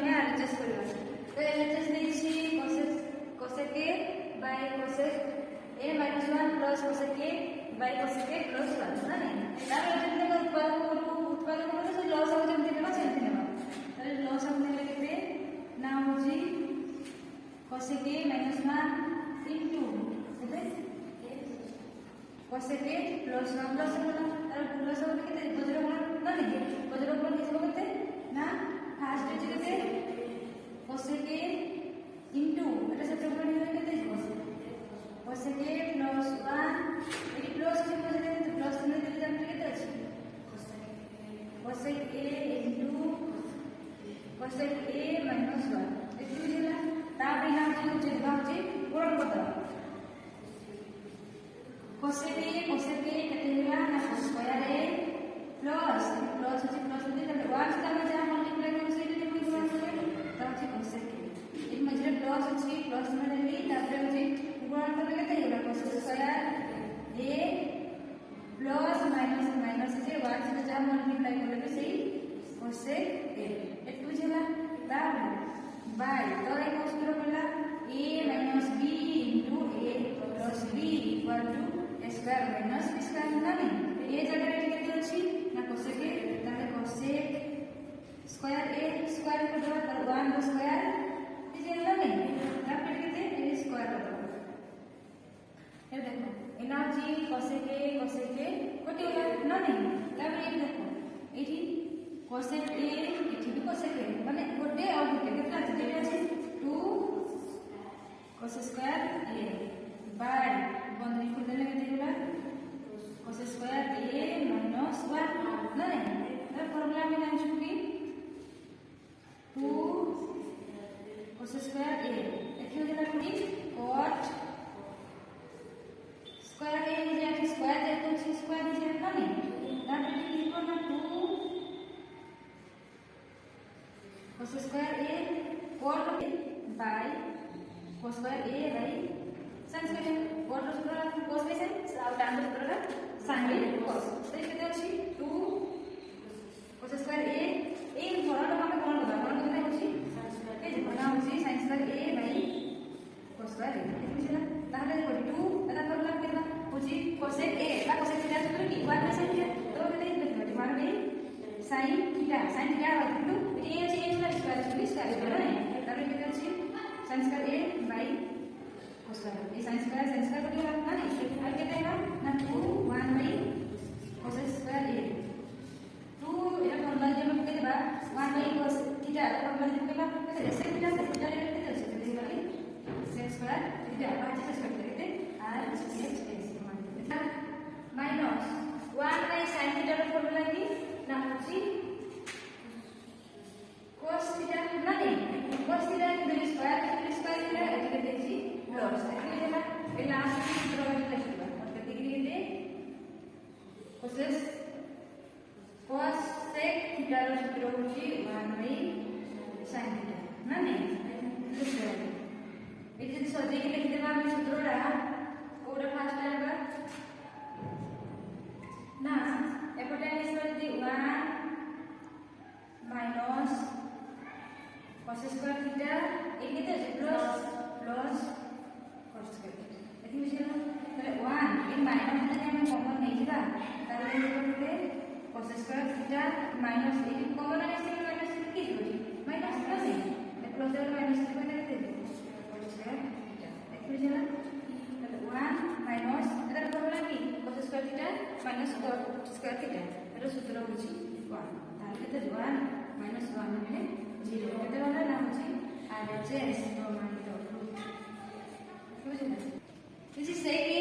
आम आरएचएस करवा तो एलएचएस देछि cosec a by cosec a minus 1 plus cosec a by cosec a plus 1 ना नहीं तार जब उत्पादक को से लॉस हो जब देबा सेमति नेबा तारे लॉस हम नेले केते ना होजी cosec a minus 1 into केते cosec a plus 1 plus 1 तार प्लस हो केते बजर गुण ना नहीं बजर गुण हिसाब केते ना फास्ट होची केते cosec a into এটা সূত্র গুণ হলো কেতে cosec a plus 1 এই প্লাস আছে বজরে প্লাস চিহ্ন দিলে জানতে কেতে আছে cosec a into cosec a minus 1 এটি বুঝিলা তা বিনা যে যেটা হচ্ছে গুণ করতে cosec a কেতে হলা না স্কয়ার a প্লাস প্লাস আছে প্লাস দিলে 1 সেটা আমরা যা মাল্টিপ্লাই করব সেটা নিয়ে গুণ করব তা হচ্ছে cosec a এর মধ্যে প্লাস আছে প্লাস মানে নেই তারপরে হচ্ছে গুণ করলে কেতে হলা cosec square a plus minus minus से 1 से जा मल्टीप्लाई करले से cosec a एटु जेला तार बाय तो ए सूत्र पडला a minus b into a plus b equal to a square minus b square ना नहीं ए जगह रे केते अछि ना cosec a ताले cosec स्क्वायर a स्क्वायर को दवा तार 1 द स्क्वायर ए जेला नहीं तापर केते a स्क्वायर दवा ये देखो एनर्जी cosec a कोटी होला ना नहीं तापर ये देखो एठी cosec a एठी भी cosec a माने गोटे और गोटे केतना আছে যেটা আছে 2 cos स्क्वायर a बाय बंधनी खुलले केते होला cos स्क्वायर a minus 1 ना नहीं तर फॉर्मूला में जान चुकी 2 cos स्क्वायर a एठी होला कोटी cot स्क्वायर a जे एठी स्क्वायर जे तो स्क्वायर जे ना नहीं that is equal to 2 cos square a cot by cos square a by sin square cot सूत्र cos by sin और tan सूत्र sin by cos तो ये केते अछि 2 cos square a a formula हम कोन करबा कोन केते अछि ए जे बना अछि sin square a by cos square a एठी बुझला ताहले 2 एटा फॉर्मूला केतना होछि cosec a ला cosec थीटा सूत्र की 1 by sin थीटा तो केते लिखबा माने sin थीटा इनटू ए अछि a स्क्वायर स्क्वायर है तारे केते अछि sin square a by cos square A sin square को दिला ना नहीं और केते है ना 2 1 by cos square a 2 Etah formula जे हम केते बा 1 by cos थीटा फॉर्मूला जे केला केते sec थीटा केते अछि केते बाकी sec स्क्वायर थीटा बाकी से स्क्वायर केते r h s minus 1 by sin theta रो फॉर्मूला की ना होछि cos थीटा ना नहीं cos थीटा के स्क्वायर थीटा एके देछि प्लस एके देला ए लास्ट सूत्र में लिखबा और केते की दे cos sec थीटा रो सूत्र होछि 1 by sin थीटा ना नहीं ए जे सजे के लिख देबा हम सूत्ररा ओडा फास्ट आइबा ना एपटे निस्बत दी 1 minus cos स्क्वायर थीटा ए केते अछि प्लस cos स्क्वायर एथि बुझिला तले 1 इन माइनस ने हम कॉमन नै जिबा तारे केते cos स्क्वायर थीटा माइनस ए कॉमन ने से माइनस की होछि माइनस प्लस ए प्लस और माइनस के बने केते cos स्क्वायर थीटा एथि बुझिला तले 1 माइनस एटा फॉर्मूला की cos square theta minus cos square theta एटा सूत्र होछि 1 तारे केते 1 minus 1 মানে 0 কেতে হলো না হচ্ছে RHS তো মান তো বুঝলেন this is sec a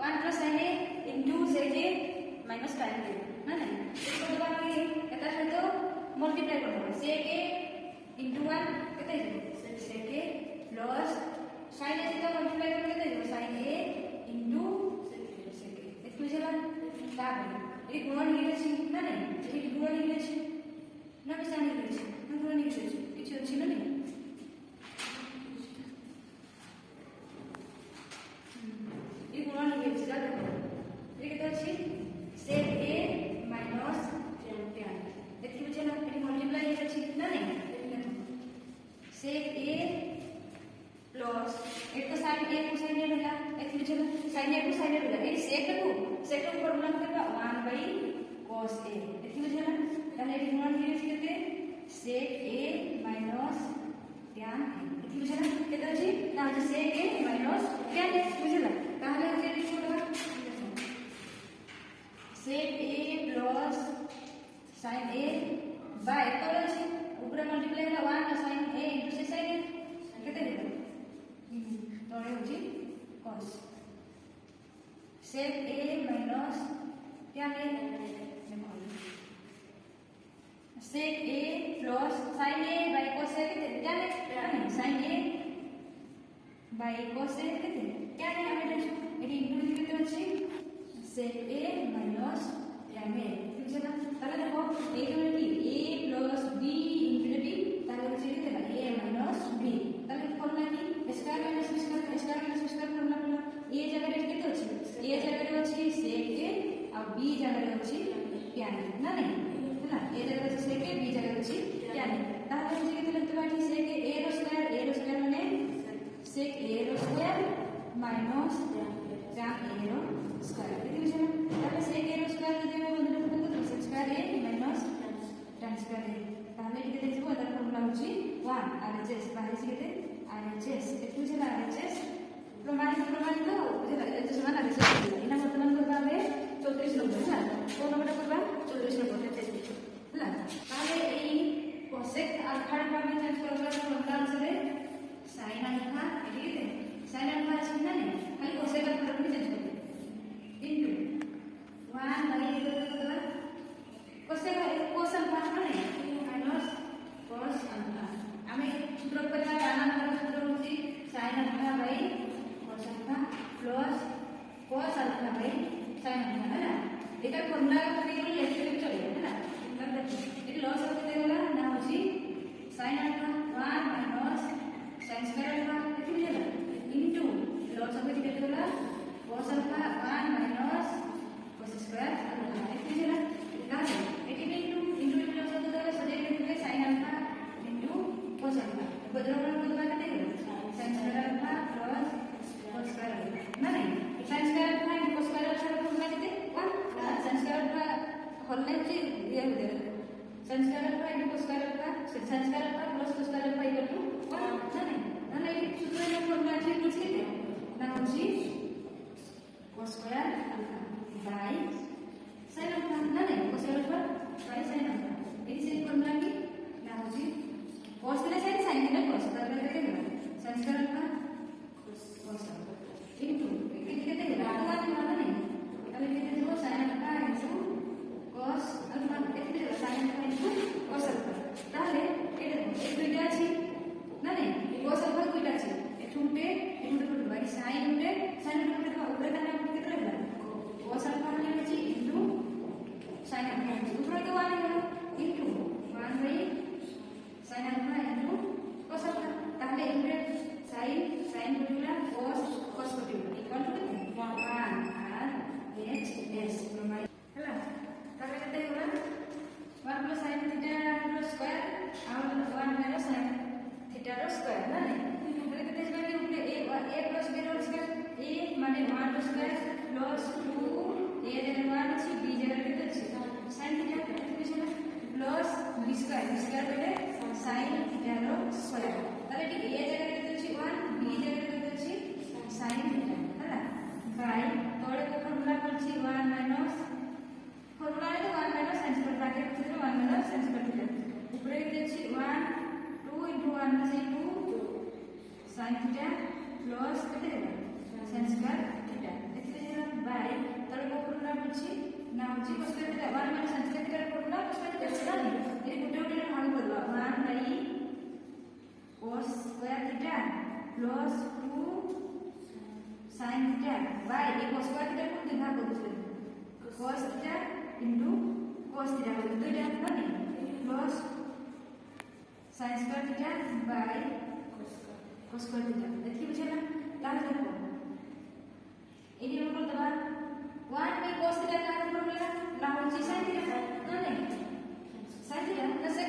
1 plus sin a into sec a minus tan a না না इसको जब हम এটা সাথে মাল্টিপ্লাই করব sec a into 1 কেতে হবে sec a plus sin a से মাল্টিপ্লাই করলে কেতে হবে sin a into sec a এটা বুঝলেন তাহলে এই গুণ নিয়েছি না না এই গুণ নিয়েছি ना भी सानी लिखि हम गुण लिखि किछ अछि ना नहीं ये गुण लिखि जा देखो ये केते अछि sec a minus tan एथि बुझे ना मल्टीप्लाई अछि ना नहीं sin a को sin a बोला ए sec को फॉर्मूला करबा 1 by cos a एथि बुझला ताले एथि गुणन किए छी केते sec a minus tan a एथि बुझला केते अछि ना अछि sec a minus tan a बुझला ताले अछि एथि बोलबा sec a plus sin a by तोर अछि ऊपर मल्टीप्लाई होला 1 sin a into sin a केते देबो तोरे अछि cos sec a minus tan a sec a plus sin a by cos a केते tan a sin a by cos a केते tan a ଆମେ ଜାଣିଛୁ ଏଠି ଇନକ୍ଲୁଡ କେତେ ଅଛି sec a minus tan a ବୁଝିଲା ତାହେଲେ ଦେଖ ଏଇଟା କି a plus b infinity ତାହେଲେ ଅଛି କେତେ a minus b ତାହେଲେ ଫର୍ମୁଲା କି square minus b square formula ପଡିଲା a ଜାଗାରେ କେତେ ଅଛି a ଜାଗାରେ ଅଛି sec a ଆଉ b ଜାଗାରେ ଅଛି tan a ନା ନାହିଁ ହେଲା a ଜାଗାରେ ଅଛି sec a b ଜାଗାରେ ଅଛି tan a ତାହେଲେ ଅଛି କେତେ ଲେଖିବା ଏଠି sec a ର ସ୍କ୍ୱାର ମାନେ sec a ର ସ୍କ୍ୱାର minus tan a ର स्क्वायर एथि बुझला ताले sec a रो स्क्वायर যদি আমি বন্ধ করব তো sec square a minus tan square a তাহলে এটি কেতে যাব তার ফর্মুলা হচ্ছে 1 RHS বাহির কেতে RHS এথি বুঝলা RHS প্রমাণিত বুঝলা এত সমান RHS এনা বর্তমান করবা হবে 34 নম্বর না কোন নম্বরটা করবা 34 নম্বরটা চেঞ্জ ହେଲା তাহলে এই cosec আলফা র আমি চেঞ্জ করব ফর্মুলা অনুসারে sin আলফা এটি কেতে sin আলফা আছে না নেই খালি cosec আলফা র চেঞ্জ করব into 1 by cos alpha माने minus cos alpha आमे सूत्र करबा tan alpha सूत्र होची sin alpha by cos alpha plus cos alpha by sin alpha हैला एटा फॉर्मूला करके लेखले चले हैला एटी लॉस होते होला ना होची sin alpha 1 minus sin square alpha eighty बुझला into लॉस होते केते होला cos alpha 1 minus cos square alpha eighty बुझला ताले एटी into लॉस होते होला सजे केते sin alpha into cos alpha बदलवण बदलवा केते होला sin square alpha plus cos square alpha ना नहीं sin square alpha into cos square alpha formula केते 1 sin square alpha होलने होची ये होते sin square alpha into cos square alpha sin square alpha plus cos square alpha equal to 1 ना नहीं ताले eighty सूत्र फॉर्मूला ठीक बुझी केते ना होची cos square alpha by sin alpha ना नहीं cos alpha by sin alpha ये से फॉर्मूला की ना होची cos के sin sin के cos ताले केते होला sin square alpha cos alpha into ये केते होला आधा ना नहीं ताले केते हो sin alpha into cos alpha केते होला sin alpha into cos alpha ताले ये देखो एक दुईटा अछि ना नहीं cos alpha दुईटा अछि एठुटे बाकी sin उठे ऊपर का नाम केते रहला cos alpha মানে হচ্ছে into sin alpha উপরে তো 1 হলো into 1 by sin alpha into cos alpha তাহলে এখানে sin কতগুলা cos কতগুলা ইকুয়াল টু 1 আর hs প্রমাণ হলা তাহলে কেতে হলো 1 plus sin theta র স্কয়ার আর 1 minus sin theta র স্কয়ার না তাহলে কেতে যাবে কি উপরে a plus b র স্কয়ার a মানে 1 র স্কয়ার plus 2 a এর 1 আছে b এর কেতে আছে sin theta কেতে বুঝলা plus b স্কয়ার বলে sin theta র স্কয়ার তাহলে ঠিক a জায়গায় কেতে আছে 1 b জায়গায় কেতে আছে sin theta হলা বাই তোরে ফর্মুলা করছি 1 minus ফর্মুলা তো 1 minus sin square ব্র্যাকেট আছে 1 minus sin square theta উপরে কেতে আছে 1 2 into 1 আছে 2 sin theta plus কেতে হবে sin square theta এতে যেটা বাই তার ফর্মুলা করছি না হচ্ছে cos square theta 1 minus sin square theta formula cos square theta সেটা না এই গোটে ভাগ করবা 1 by cos square theta plus 2 sin theta by এই cos square theta কোন দিকে ভাগ করতে cos theta into cos theta বলে দুইটা মানে plus sin square theta by cos square theta দেখি বুঝলা তাহলে দেখো এটি আমরা দেবা 1 by cos theta का फॉर्मूला ना होची sin theta ना नहीं sin theta ना sec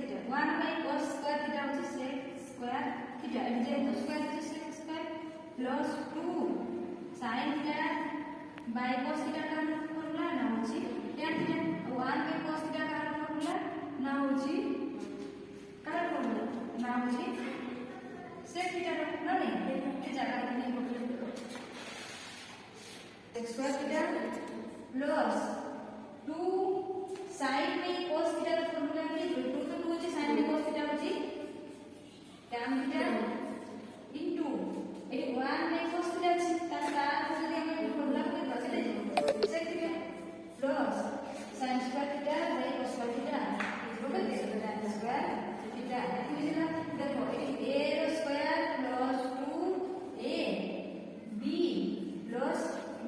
theta 1 by cos square theta होची sec square theta এই যে square होची sec square plus 2 sin theta by cos theta car formula ନା ହଉଛି tan theta 1 by cos theta car formula ନା ହଉଛି କାର ଫର୍ମୁଲା ନା ହଉଛି sec theta ର ନା ନାହିଁ ଏ ଜାଗା ରେ ପକେଇ sec square theta plus 2 sin by cos theta ର ଫର୍ମୁଲା କି 2 ତ 2 ଅଛି sin by cos theta ଅଛି tan theta into ଏଠି 1 by cos theta ଅଛି ତାର ଯଦି ଆମେ ଫର୍ମୁଲା କୁ ବଦଳେଇ ଦେବୁ sec theta plus sin square theta by cos square theta बदल दे tan square theta बुझला देखो एठी a रो square plus 2a b plus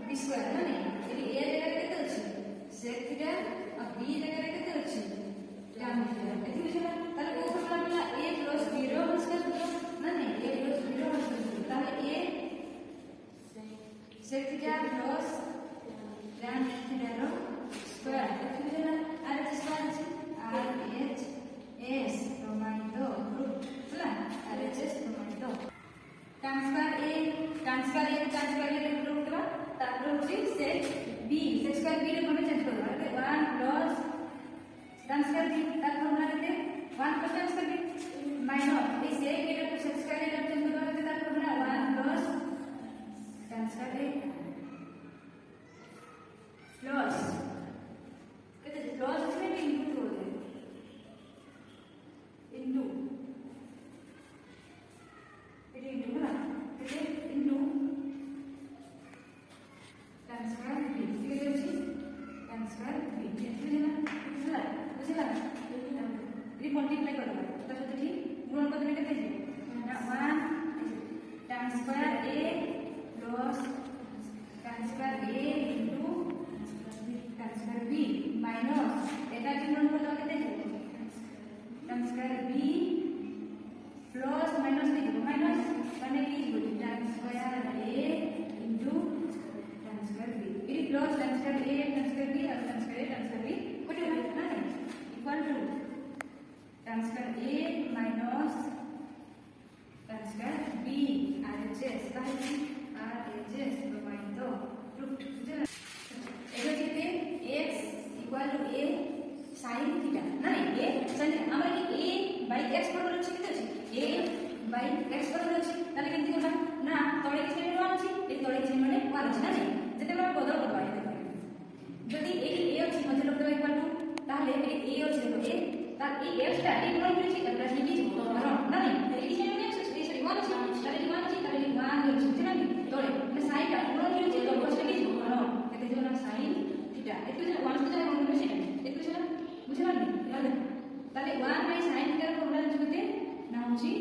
b square माने एठी a जगह केते अछि sec theta और b जगह केते अछि tan theta एठी बुझला ताले को फॉर्मूला मिला a plus b रो स्क्वायर सूत्र माने a plus b रो स्क्वायर सूत्र ताले a sec theta plus tan theta रो स्क्वायर एठी बुझला r स्क्वायर अछि RHS प्रमाणित रूप ହେଲା RHS प्रमाणित ट्रांसफर A रूप देबा तापर होची sec B sec square B रे कोन चेंज करबा 1 plus ट्रांसफर B तार फॉर्मूला केते 1 plus transfer B minus A sec A रे sec square रे चेंज करबा केते तार formula 1 plus transfer A plus केते प्लस इसमें भी इंटू हो जाए इंटू ये इंटू है ना ये इंटू ट्रांसफर बी ये होची ट्रांसफर बी ये बुझला बुझला ये मल्टीप्लाई करबा त सेठी गुणन कर देबे केते ना 1 transfer a plus transfer a into transfer b minus एटा की गुणन कर देबे केते ट्रांसफर b प्लस माइनस लिखो माइनस माने की transfer a into transfer b ये plus transfer a transfer b और ट्रांसफर b कोटे ना equal to transfer a minus transfer b RHS काहे RHS प्रमाणित रूट एगो केते x equal to a sin theta ना नहीं a sin हमरा की a by x बराबर अछि केते अछि a by x बराबर अछि ताले केमति करबा ना तळे किछ ने 1 अछि ए तळे किछ ने 1 अछि ना नहीं जते हमरा बदल करबा देखो जदी एटी a अछि मध्य लोक देबा इक्वल टू ताले ए a अछि देखो a तार ए x टा ए गुणन करिछि प्लस लिखि ना नहीं ए किछ ने x अछि सॉरी 1 अछि ताले 1 अछि ताले 1 अछि ना नहीं तळे ने sin टा गुणन करिछि तो प्लस लिखि केते जोना sin theta एतु 1 से गुणन करिछि एतु जोना बुझला नहीं ताले 1 by sin theta ର फॉर्मूला जते ना होची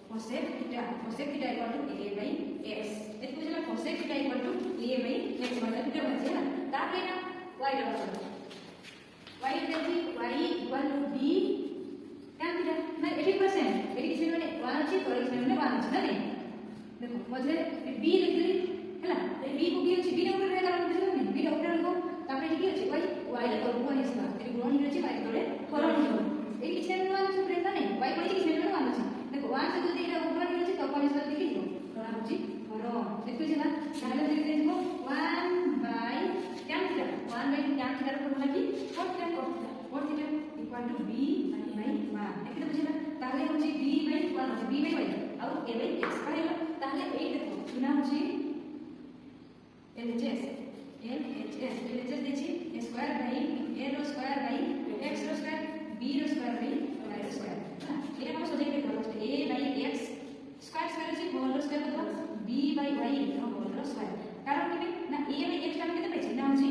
cosec theta equal to a by x एतु बुझला cosec theta equal to a by x मतलब थीटा बचे ना तापरे ना y ର y देती y equal to b tan theta ना 80% एटी किछ माने 1 अछि तो किछ माने 1 अछि ना नहीं देखो मझे b लिखली हैला ए b को b अछि b रे ऊपर रे कारण बुझलो नहीं b रे ऊपर को तापरे ठीक अछि y y रे को कोन हिस्सा एटी गुणन हि अछि y तळे फरक हो ए किछ ने 1 अछि रे ना नहीं y को किछ ने 1 अछि देखो 1 से যদি এটা উপরে নিয়ে তো কোন হিসাবে লিখি দিব তোরা হচ্ছে ফরম দেখতেছ না তাহলে লিখে দেব 1 by tan theta 1 by tan theta র ফর্মুলা কি cos theta equal to b by 1 দেখতে বুঝলা তাহলে হচ্ছে b by 1 হচ্ছে b by y R a by x পাইলো তাহলে এই দেখো কিনা হচ্ছে LHS দিছি a স্কয়ার বাই a র স্কয়ার বাই x র স্কয়ার b র স্কয়ার বাই y র স্কয়ার এটা আমরা সোজা লিখতে পারবো a by x square square আছে হোল র স্কয়ার কত b by y হোল র স্কয়ার কারণ কি না a by x টা কেতে পাইছি না হচ্ছে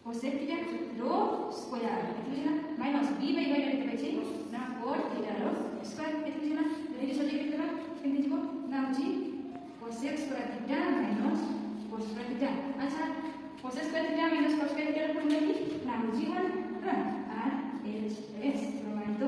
cosec theta ro স্কয়ার এটা বুঝলা মাইনাস b by y টা কেতে পাইছি না cot theta ro স্কয়ার এটা বুঝলা এটা সোজা লিখতে পারবো কেমনে দিব না হচ্ছে cosec square theta minus cos square theta अच्छा cosec square theta minus cos square theta র ফর্মুলা কি না হচ্ছে 1 আর h s প্রমাণিত